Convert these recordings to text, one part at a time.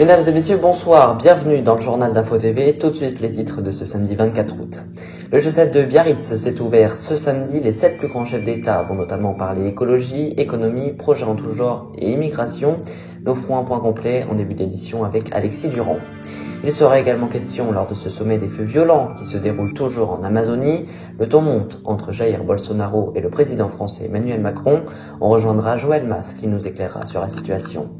Mesdames et messieurs, bonsoir. Bienvenue dans le journal d'Info TV. Tout de suite, les titres de ce samedi 24 août. Le G7 de Biarritz s'est ouvert ce samedi. Les 7 plus grands chefs d'État vont notamment parler écologie, économie, projets en tout genre et immigration. Nous ferons un point complet en début d'édition avec Alexis Durand. Il sera également question lors de ce sommet des feux violents qui se déroulent toujours en Amazonie. Le ton monte entre Jair Bolsonaro et le président français Emmanuel Macron. On rejoindra Joël Mas qui nous éclairera sur la situation.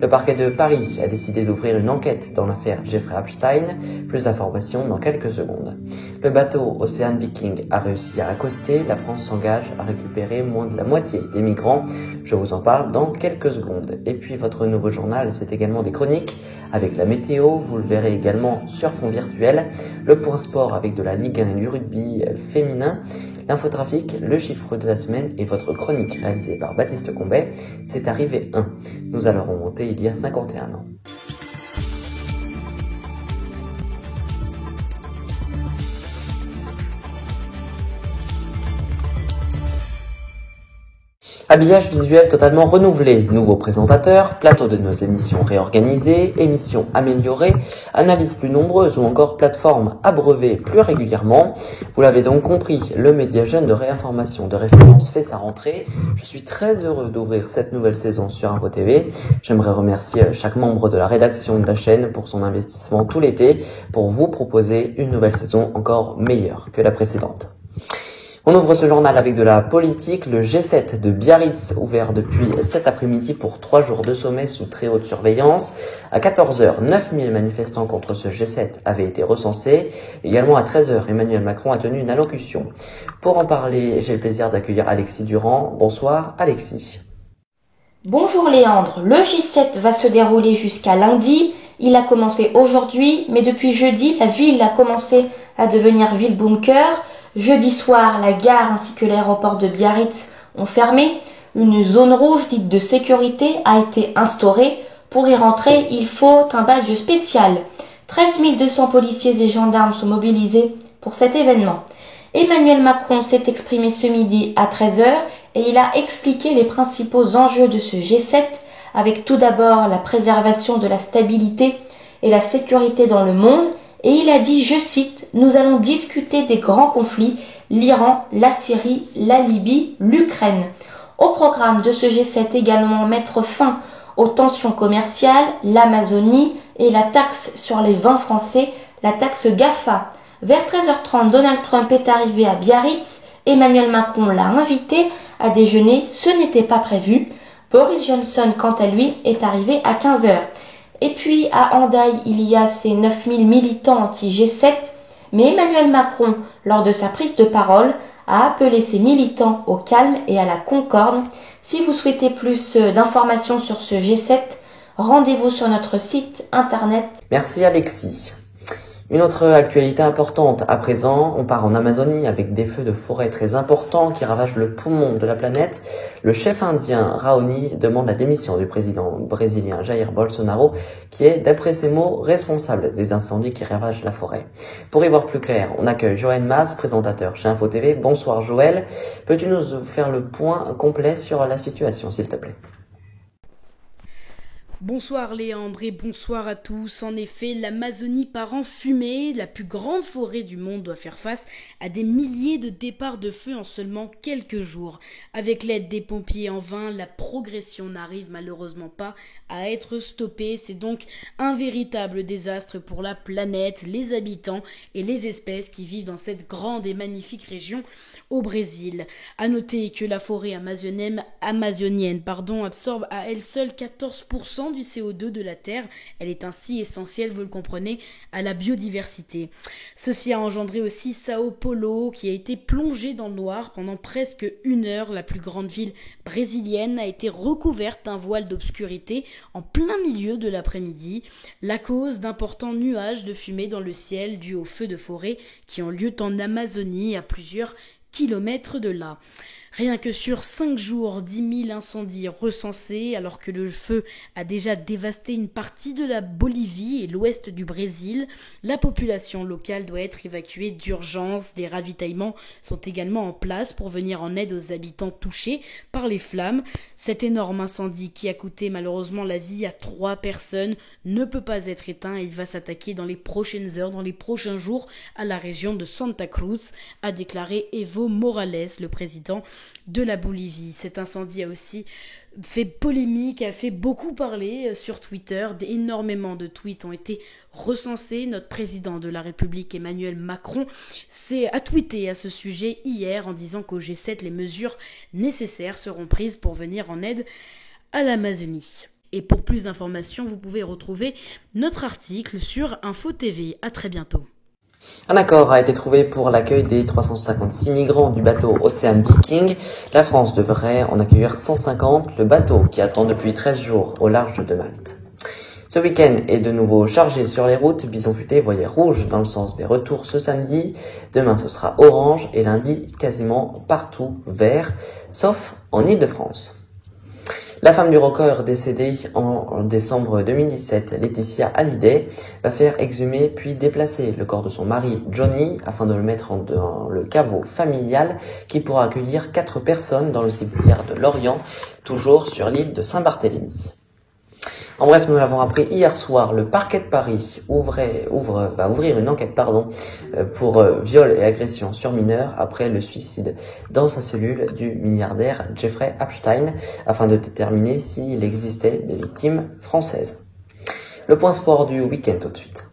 Le parquet de Paris a décidé d'ouvrir une enquête dans l'affaire Jeffrey Epstein. Plus d'informations dans quelques secondes. Le bateau Ocean Viking a réussi à accoster. La France s'engage à récupérer moins de la moitié des migrants. Je vous en parle dans quelques secondes. Et puis votre nouveau journal, c'est également des chroniques avec la météo. Vous le verrez également sur fond virtuel. Le point sport avec de la Ligue 1 et du rugby féminin. L'infotrafic, le chiffre de la semaine et votre chronique réalisée par Baptiste Combet. C'est arrivé 1. Nous allons remonter il y a 51 ans. Habillage visuel totalement renouvelé, nouveaux présentateurs, plateau de nos émissions réorganisées, émissions améliorées, analyses plus nombreuses ou encore plateformes abreuvées plus régulièrement. Vous l'avez donc compris, le média jeune de réinformation de référence fait sa rentrée. Je suis très heureux d'ouvrir cette nouvelle saison sur Info TV. J'aimerais remercier chaque membre de la rédaction de la chaîne pour son investissement tout l'été pour vous proposer une nouvelle saison encore meilleure que la précédente. On ouvre ce journal avec de la politique. Le G7 de Biarritz, ouvert depuis cet après-midi pour 3 jours de sommet sous très haute surveillance. À 14h, 9000 manifestants contre ce G7 avaient été recensés. Également à 13h, Emmanuel Macron a tenu une allocution. Pour en parler, j'ai le plaisir d'accueillir Alexis Durand. Bonsoir Alexis. Bonjour Léandre, le G7 va se dérouler jusqu'à lundi. Il a commencé aujourd'hui, mais depuis jeudi, la ville a commencé à devenir ville bunker. Jeudi soir, la gare ainsi que l'aéroport de Biarritz ont fermé. Une zone rouge dite de sécurité a été instaurée. Pour y rentrer, il faut un badge spécial. 13 200 policiers et gendarmes sont mobilisés pour cet événement. Emmanuel Macron s'est exprimé ce midi à 13h et il a expliqué les principaux enjeux de ce G7 avec tout d'abord la préservation de la stabilité et la sécurité dans le monde. Et il a dit, je cite, « Nous allons discuter des grands conflits, l'Iran, la Syrie, la Libye, l'Ukraine. » Au programme de ce G7 également mettre fin aux tensions commerciales, l'Amazonie et la taxe sur les vins français, la taxe GAFA. Vers 13h30, Donald Trump est arrivé à Biarritz. Emmanuel Macron l'a invité à déjeuner. Ce n'était pas prévu. Boris Johnson, quant à lui, est arrivé à 15h. Et puis, à Hendaye, il y a ces 9000 militants anti-G7, mais Emmanuel Macron, lors de sa prise de parole, a appelé ses militants au calme et à la concorde. Si vous souhaitez plus d'informations sur ce G7, rendez-vous sur notre site internet. Merci Alexis. Une autre actualité importante à présent, on part en Amazonie avec des feux de forêt très importants qui ravagent le poumon de la planète. Le chef indien Raoni demande la démission du président brésilien Jair Bolsonaro qui est, d'après ses mots, responsable des incendies qui ravagent la forêt. Pour y voir plus clair, on accueille Joël Mas, présentateur chez Info TV. Bonsoir Joël, peux-tu nous faire le point complet sur la situation s'il te plaît ? Bonsoir Léandre et bonsoir à tous. En effet, l'Amazonie part en fumée. La plus grande forêt du monde doit faire face à des milliers de départs de feu en seulement quelques jours. Avec l'aide des pompiers en vain, la progression n'arrive malheureusement pas à être stoppée. C'est donc un véritable désastre pour la planète, les habitants et les espèces qui vivent dans cette grande et magnifique région au Brésil. À noter que la forêt amazonienne absorbe à elle seule 14% du CO2 de la Terre. Elle est ainsi essentielle, vous le comprenez, à la biodiversité. Ceci a engendré aussi Sao Paulo, qui a été plongée dans le noir pendant presque 1 heure. La plus grande ville brésilienne a été recouverte d'un voile d'obscurité en plein milieu de l'après-midi. La cause d'importants nuages de fumée dans le ciel dus aux feux de forêt qui ont lieu en Amazonie à plusieurs kilomètres de là. Rien que sur 5 jours, 10 000 incendies recensés, alors que le feu a déjà dévasté une partie de la Bolivie et l'ouest du Brésil, la population locale doit être évacuée d'urgence. Des ravitaillements sont également en place pour venir en aide aux habitants touchés par les flammes. Cet énorme incendie qui a coûté malheureusement la vie à 3 personnes ne peut pas être éteint. Il va s'attaquer dans les prochaines heures, dans les prochains jours à la région de Santa Cruz, a déclaré Evo Morales, le président de la Bolivie. Cet incendie a aussi fait polémique, a fait beaucoup parler sur Twitter. Énormément de tweets ont été recensés. Notre président de la République, Emmanuel Macron, a tweeté à ce sujet hier en disant qu'au G7, les mesures nécessaires seront prises pour venir en aide à l'Amazonie. Et pour plus d'informations, vous pouvez retrouver notre article sur Info TV. À très bientôt. Un accord a été trouvé pour l'accueil des 356 migrants du bateau Ocean Viking. La France devrait en accueillir 150, le bateau qui attend depuis 13 jours au large de Malte. Ce week-end est de nouveau chargé sur les routes. Bison futé voyait rouge dans le sens des retours ce samedi. Demain ce sera orange et lundi quasiment partout vert, sauf en Île-de-France. La femme du rocker décédée en décembre 2017, Laetitia Hallyday, va faire exhumer puis déplacer le corps de son mari Johnny afin de le mettre dans le caveau familial qui pourra accueillir 4 personnes dans le cimetière de Lorient, toujours sur l'île de Saint-Barthélemy. En bref, nous l'avons appris hier soir, le parquet de Paris va ouvrir une enquête pour viol et agression sur mineurs après le suicide dans sa cellule du milliardaire Jeffrey Epstein afin de déterminer s'il existait des victimes françaises. Le point sport du week-end tout de suite.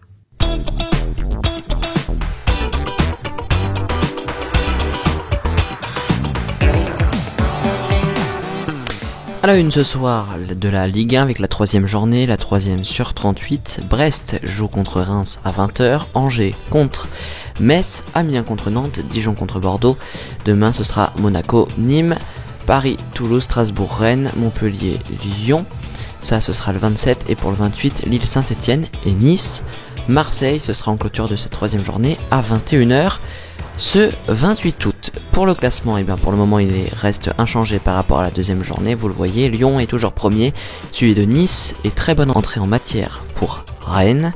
À la une ce soir de la Ligue 1 avec la 3e journée, la 3e sur 38. Brest joue contre Reims à 20h, Angers contre Metz, Amiens contre Nantes, Dijon contre Bordeaux. Demain ce sera Monaco, Nîmes, Paris, Toulouse, Strasbourg, Rennes, Montpellier, Lyon. Ça ce sera le 27 et pour le 28 Lille, Saint-Etienne et Nice. Marseille ce sera en clôture de cette 3e journée à 21h. Ce 28 août, pour le classement, pour le moment il reste inchangé par rapport à la 2e journée, vous le voyez, Lyon est toujours premier, suivi de Nice et très bonne entrée en matière pour Rennes.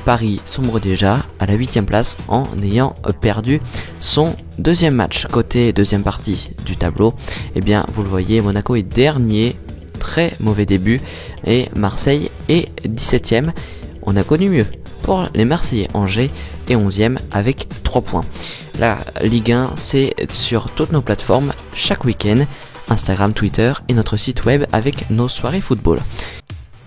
Paris sombre déjà à la 8e place en ayant perdu son 2e match. Côté 2e partie du tableau, vous le voyez, Monaco est dernier, très mauvais début, et Marseille est 17e, on a connu mieux. Pour les Marseillais, Angers est 11e avec 3 points. La Ligue 1, c'est sur toutes nos plateformes chaque week-end, Instagram, Twitter et notre site web avec nos soirées football.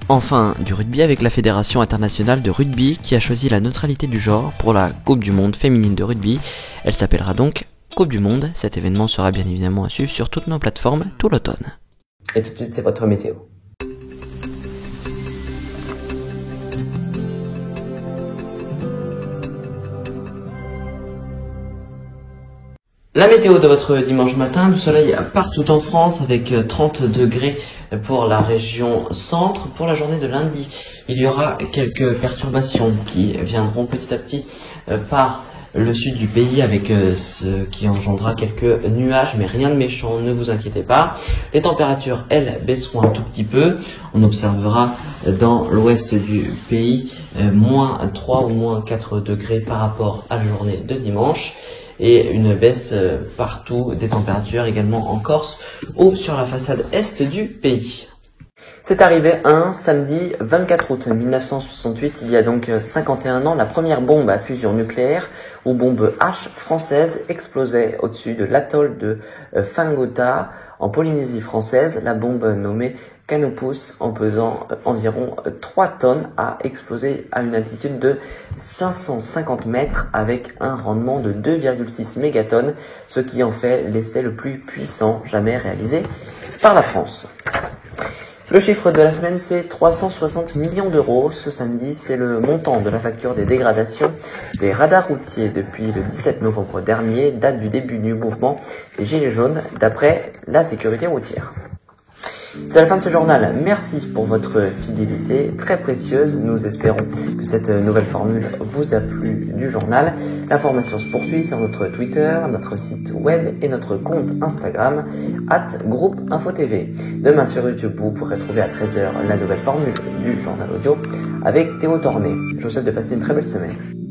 Enfin, du rugby avec la Fédération internationale de rugby qui a choisi la neutralité du genre pour la Coupe du Monde féminine de rugby. Elle s'appellera donc Coupe du Monde. Cet événement sera bien évidemment à suivre sur toutes nos plateformes tout l'automne. Et tout de suite, c'est votre météo. La météo de votre dimanche matin, du soleil partout en France avec 30 degrés pour la région centre. Pour la journée de lundi, il y aura quelques perturbations qui viendront petit à petit par le sud du pays avec ce qui engendrera quelques nuages, mais rien de méchant, ne vous inquiétez pas. Les températures, elles, baisseront un tout petit peu. On observera dans l'ouest du pays moins 3 ou moins 4 degrés par rapport à la journée de dimanche. Et une baisse partout des températures également en Corse ou sur la façade est du pays. C'est arrivé un samedi 24 août 1968, il y a donc 51 ans, la première bombe à fusion nucléaire ou bombe H française explosait au-dessus de l'atoll de Fangota en Polynésie française. La bombe nommée Canopus, en pesant environ 3 tonnes, a explosé à une altitude de 550 mètres avec un rendement de 2,6 mégatonnes, ce qui en fait l'essai le plus puissant jamais réalisé par la France. Le chiffre de la semaine, c'est 360 millions d'euros. Ce samedi, c'est le montant de la facture des dégradations des radars routiers depuis le 17 novembre dernier, date du début du mouvement des Gilets jaunes, d'après la sécurité routière. C'est la fin de ce journal. Merci pour votre fidélité très précieuse. Nous espérons que cette nouvelle formule vous a plu du journal. L'information se poursuit sur notre Twitter, notre site web et notre compte Instagram @groupeinfotv. Demain sur YouTube, vous pourrez trouver à 13h la nouvelle formule du journal audio avec Théo Tornet. Je vous souhaite de passer une très belle semaine.